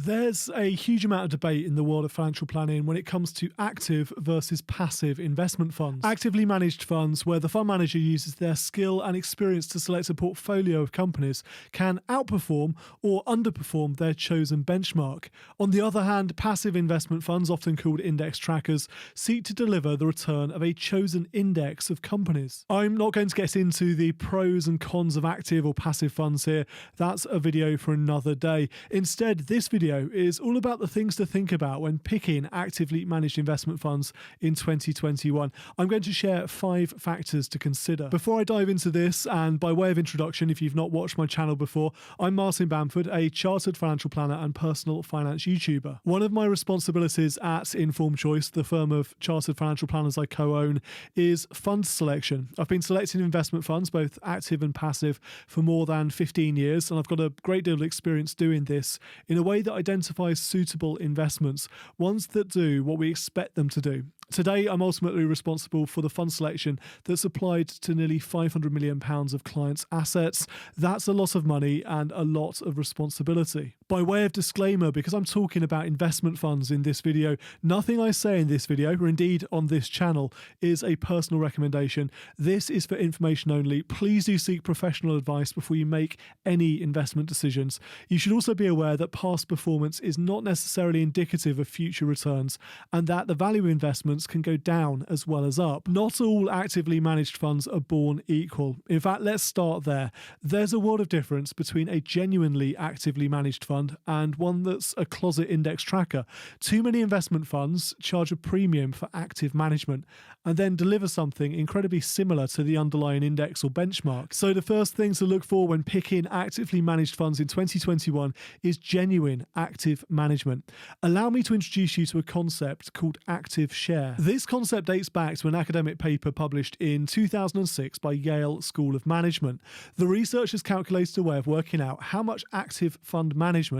There's a huge amount of debate in the world of financial planning when it comes to active versus passive investment funds. Actively managed funds, where the fund manager uses their skill and experience to select a portfolio of companies, can outperform or underperform their chosen benchmark. On the other hand, passive investment funds, often called index trackers, seek to deliver the return of a chosen index of companies. I'm not going to get into the pros and cons of active or passive funds here. That's a video for another day. Instead, this video is all about the things to think about when picking actively managed investment funds in 2021. I'm going to share 5 factors to consider. Before I dive into this, and by way of introduction, if you've not watched my channel before, I'm Martin Bamford, a chartered financial planner and personal finance YouTuber. One of my responsibilities at Informed Choice, the firm of chartered financial planners I co-own, is fund selection. I've been selecting investment funds, both active and passive, for more than 15 years, and I've got a great deal of experience doing this in a way that identifies suitable investments, ones that do what we expect them to do. Today, I'm ultimately responsible for the fund selection that's applied to nearly £500 million of clients' assets. That's a lot of money and a lot of responsibility. By way of disclaimer, because I'm talking about investment funds in this video, nothing I say in this video, or indeed on this channel, is a personal recommendation. This is for information only. Please do seek professional advice before you make any investment decisions. You should also be aware that past performance is not necessarily indicative of future returns, and that the value of investments can go down as well as up. Not all actively managed funds are born equal. In fact, let's start there. There's a world of difference between a genuinely actively managed fund and one that's a closet index tracker. Too many investment funds charge a premium for active management and then deliver something incredibly similar to the underlying index or benchmark. So the first thing to look for when picking actively managed funds in 2021 is genuine active management. Allow me to introduce you to a concept called active share. This concept dates back to an academic paper published in 2006 by Yale School of Management. The researchers calculated a way of working out how much active fund managers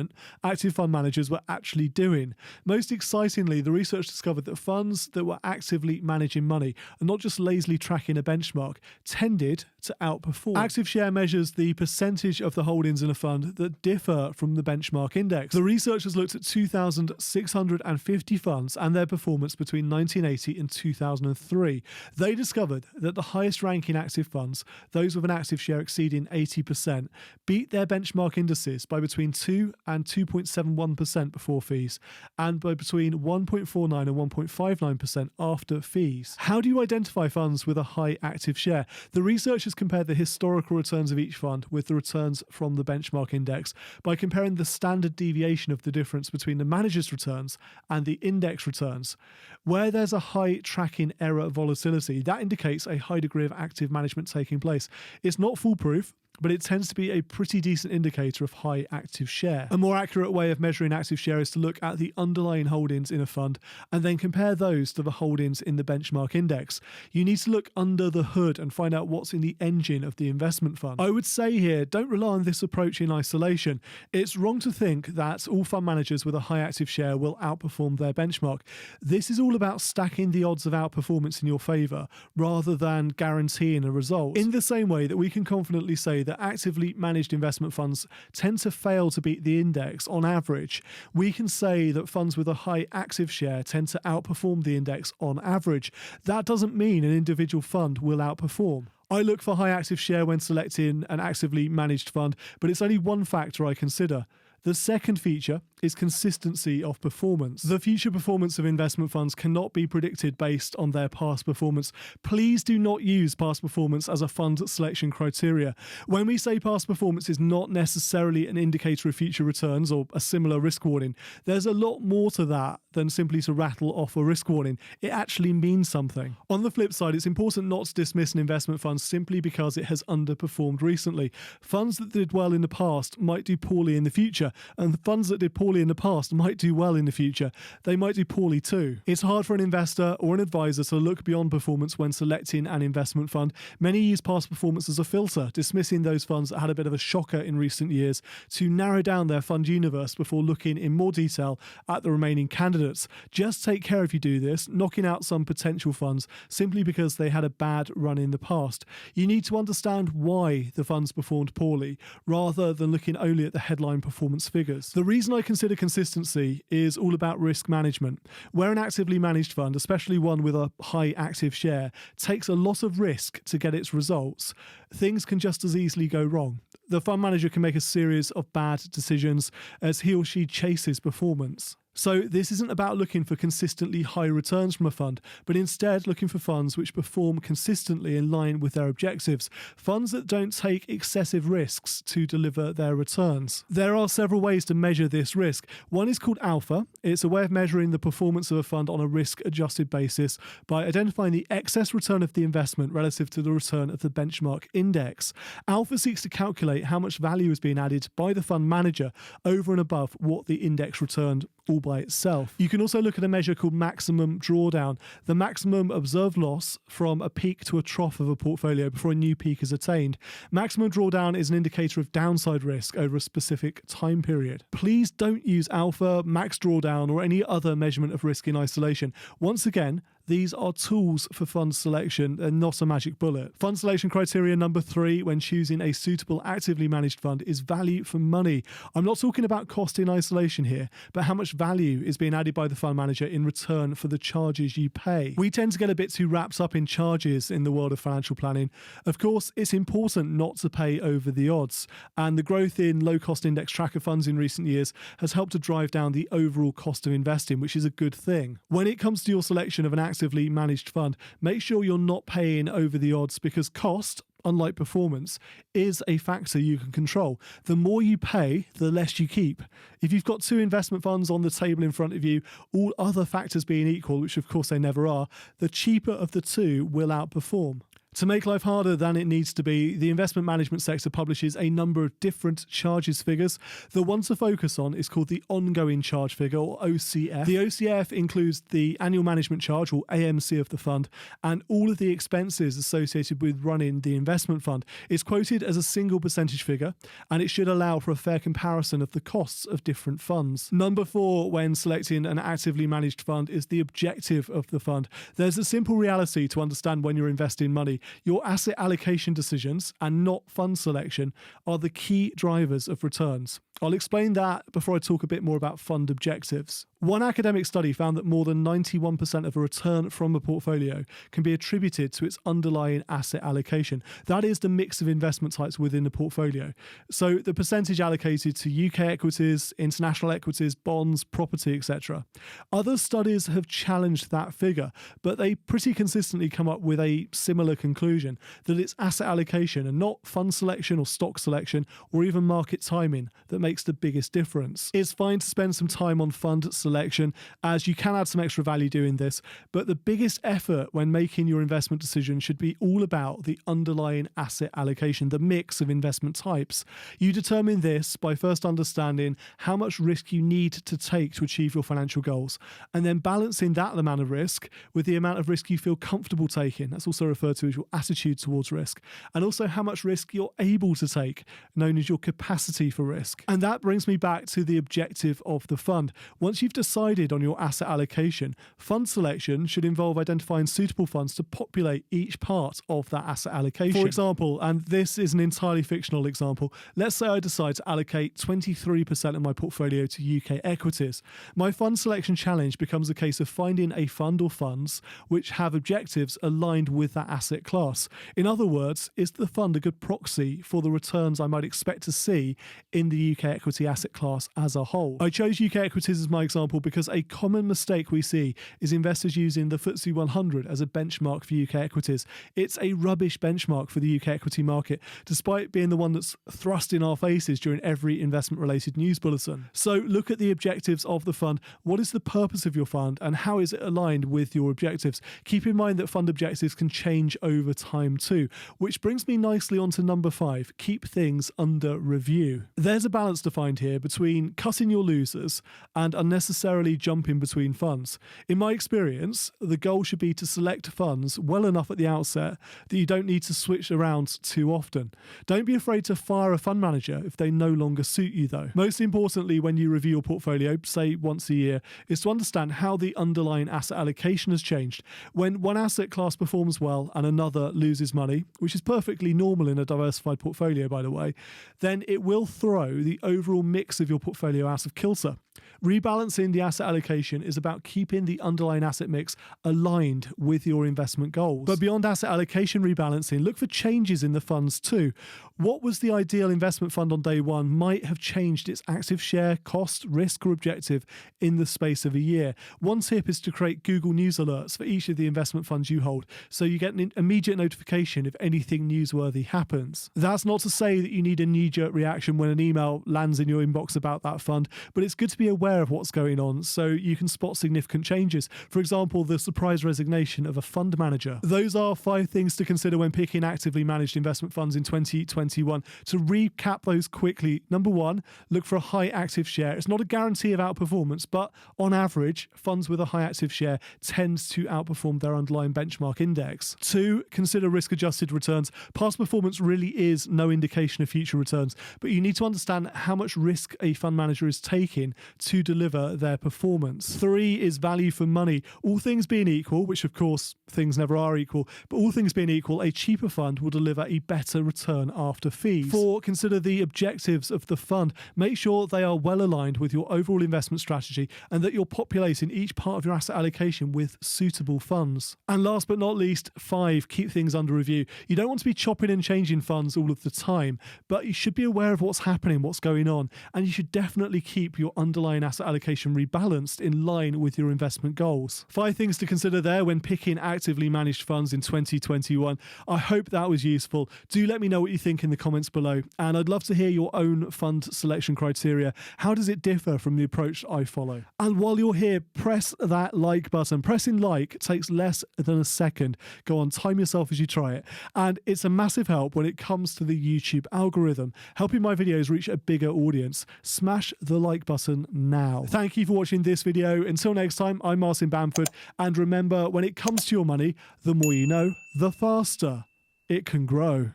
were actually doing. Most excitingly, the research discovered that funds that were actively managing money and not just lazily tracking a benchmark tended to outperform. Active share measures the percentage of the holdings in a fund that differ from the benchmark index. The researchers looked at 2,650 funds and their performance between 1980 and 2003. They discovered that the highest ranking active funds, those with an active share exceeding 80%, beat their benchmark indices by between 2 and 2.71% before fees, and by between 1.49 and 1.59% after fees. How do you identify funds with a high active share? The researchers compared the historical returns of each fund with the returns from the benchmark index by comparing the standard deviation of the difference between the manager's returns and the index returns. Where there's a high tracking error volatility, that indicates a high degree of active management taking place. It's not foolproof, but it tends to be a pretty decent indicator of high active share. A more accurate way of measuring active share is to look at the underlying holdings in a fund and then compare those to the holdings in the benchmark index. You need to look under the hood and find out what's in the engine of the investment fund. I would say here, don't rely on this approach in isolation. It's wrong to think that all fund managers with a high active share will outperform their benchmark. This is all about stacking the odds of outperformance in your favour rather than guaranteeing a result. In the same way that we can confidently say that actively managed investment funds tend to fail to beat the index on average, we can say that funds with a high active share tend to outperform the index on average. That doesn't mean an individual fund will outperform. I look for high active share when selecting an actively managed fund, but it's only one factor I consider. The second feature is consistency of performance. The future performance of investment funds cannot be predicted based on their past performance. Please do not use past performance as a fund selection criteria. When we say past performance is not necessarily an indicator of future returns or a similar risk warning, there's a lot more to that than simply to rattle off a risk warning. It actually means something. On the flip side, it's important not to dismiss an investment fund simply because it has underperformed recently. Funds that did well in the past might do poorly in the future, and the funds that did poorly in the past might do well in the future. They might do poorly too. It's hard for an investor or an advisor to look beyond performance when selecting an investment fund. Many use past performance as a filter, dismissing those funds that had a bit of a shocker in recent years to narrow down their fund universe before looking in more detail at the remaining candidates. Just take care if you do this, knocking out some potential funds simply because they had a bad run in the past. You need to understand why the funds performed poorly, rather than looking only at the headline performance figures. The reason I consider consider consistency is all about risk management. Where an actively managed fund, especially one with a high active share, takes a lot of risk to get its results, things can just as easily go wrong. The fund manager can make a series of bad decisions as he or she chases performance. So this isn't about looking for consistently high returns from a fund, but instead looking for funds which perform consistently in line with their objectives, funds that don't take excessive risks to deliver their returns. There are several ways to measure this risk. One is called alpha. It's a way of measuring the performance of a fund on a risk-adjusted basis by identifying the excess return of the investment relative to the return of the benchmark index. Alpha seeks to calculate how much value is being added by the fund manager over and above what the index returned all by itself. You can also look at a measure called maximum drawdown, the maximum observed loss from a peak to a trough of a portfolio before a new peak is attained. Maximum drawdown is an indicator of downside risk over a specific time period. Please don't use alpha, max drawdown, or any other measurement of risk in isolation. Once again, these are tools for fund selection and not a magic bullet. Fund selection criteria number 3 when choosing a suitable actively managed fund is value for money. I'm not talking about cost in isolation here, but how much value is being added by the fund manager in return for the charges you pay. We tend to get a bit too wrapped up in charges in the world of financial planning. Of course, it's important not to pay over the odds, and the growth in low-cost index tracker funds in recent years has helped to drive down the overall cost of investing, which is a good thing. When it comes to your selection of an actively managed fund, make sure you're not paying over the odds, because cost, unlike performance, is a factor you can control. The more you pay, the less you keep. If you've got 2 investment funds on the table in front of you, all other factors being equal, which of course they never are, the cheaper of the 2 will outperform. To make life harder than it needs to be, the investment management sector publishes a number of different charges figures. The one to focus on is called the ongoing charge figure, or OCF. The OCF includes the annual management charge, or AMC, of the fund, and all of the expenses associated with running the investment fund. It's quoted as a single percentage figure, and it should allow for a fair comparison of the costs of different funds. Number 4, when selecting an actively managed fund, is the objective of the fund. There's a simple reality to understand when you're investing money. Your asset allocation decisions, and not fund selection, are the key drivers of returns. I'll explain that before I talk a bit more about fund objectives. One academic study found that more than 91% of a return from a portfolio can be attributed to its underlying asset allocation. That is the mix of investment types within the portfolio. So the percentage allocated to UK equities, international equities, bonds, property, etc. Other studies have challenged that figure, but they pretty consistently come up with a similar conclusion, that it's asset allocation and not fund selection or stock selection or even market timing that makes the biggest difference. It's fine to spend some time on fund selection, as you can add some extra value doing this, but the biggest effort when making your investment decision should be all about the underlying asset allocation, the mix of investment types. You determine this by first understanding how much risk you need to take to achieve your financial goals, and then balancing that amount of risk with the amount of risk you feel comfortable taking. That's also referred to as your attitude towards risk, and also how much risk you're able to take, known as your capacity for risk. And that brings me back to the objective of the fund. Once you've decided on your asset allocation, fund selection should involve identifying suitable funds to populate each part of that asset allocation. For example, and this is an entirely fictional example, let's say I decide to allocate 23% of my portfolio to UK equities. My fund selection challenge becomes a case of finding a fund or funds which have objectives aligned with that asset class. In other words, is the fund a good proxy for the returns I might expect to see in the UK equity asset class as a whole? I chose UK equities as my example because a common mistake we see is investors using the FTSE 100 as a benchmark for UK equities. It's a rubbish benchmark for the UK equity market, despite being the one that's thrust in our faces during every investment-related news bulletin. So look at the objectives of the fund. What is the purpose of your fund, and how is it aligned with your objectives? Keep in mind that fund objectives can change over time too, which brings me nicely onto number 5, keep things under review. There's a balance to find here between cutting your losers and unnecessarily jumping between funds. In my experience, the goal should be to select funds well enough at the outset that you don't need to switch around too often. Don't be afraid to fire a fund manager if they no longer suit you though. Most importantly, when you review your portfolio, say once a year, is to understand how the underlying asset allocation has changed. When one asset class performs well and another loses money, which is perfectly normal in a diversified portfolio by the way, then it will throw the overall mix of your portfolio out of kilter. Rebalancing the asset allocation is about keeping the underlying asset mix aligned with your investment goals. But beyond asset allocation rebalancing, look for changes in the funds too. What was the ideal investment fund on day one might have changed its active share, cost, risk, or objective in the space of a year. One tip is to create Google News alerts for each of the investment funds you hold, so you get an immediate notification if anything newsworthy happens. That's not to say that you need a knee-jerk reaction when an email lands in your inbox about that fund, but it's good to be aware of what's going on so you can spot significant changes. For example, the surprise resignation of a fund manager. Those are 5 things to consider when picking actively managed investment funds in 2021. To recap those quickly, number 1, look for a high active share. It's not a guarantee of outperformance, but on average, funds with a high active share tends to outperform their underlying benchmark index. 2, consider risk-adjusted returns. Past performance really is no indication of future returns, but you need to understand how much risk a fund manager is taking to deliver their performance. 3 is value for money. All things being equal, which of course things never are equal, but all things being equal, a cheaper fund will deliver a better return after fees. 4, consider the objectives of the fund. Make sure they are well aligned with your overall investment strategy and that you're populating each part of your asset allocation with suitable funds. And last but not least, 5, keep things under review. You don't want to be chopping and changing funds all of the time, but you should be aware of what's happening, what's going on, and you should definitely keep your underlying asset allocation rebalanced in line with your investment goals. 5 things to consider there when picking actively managed funds in 2021. I hope that was useful. Do let me know what you think in the comments below, and I'd love to hear your own fund selection criteria. How does it differ from the approach I follow? And while you're here, press that like button. Pressing like takes less than a second. Go on, time yourself as you try it. And it's a massive help when it comes to the YouTube algorithm, helping my videos reach a bigger audience. Smash the like button now. Thank you for watching this video. Until next time, I'm Martin Bamford, and remember, when it comes to your money, the more you know, the faster it can grow.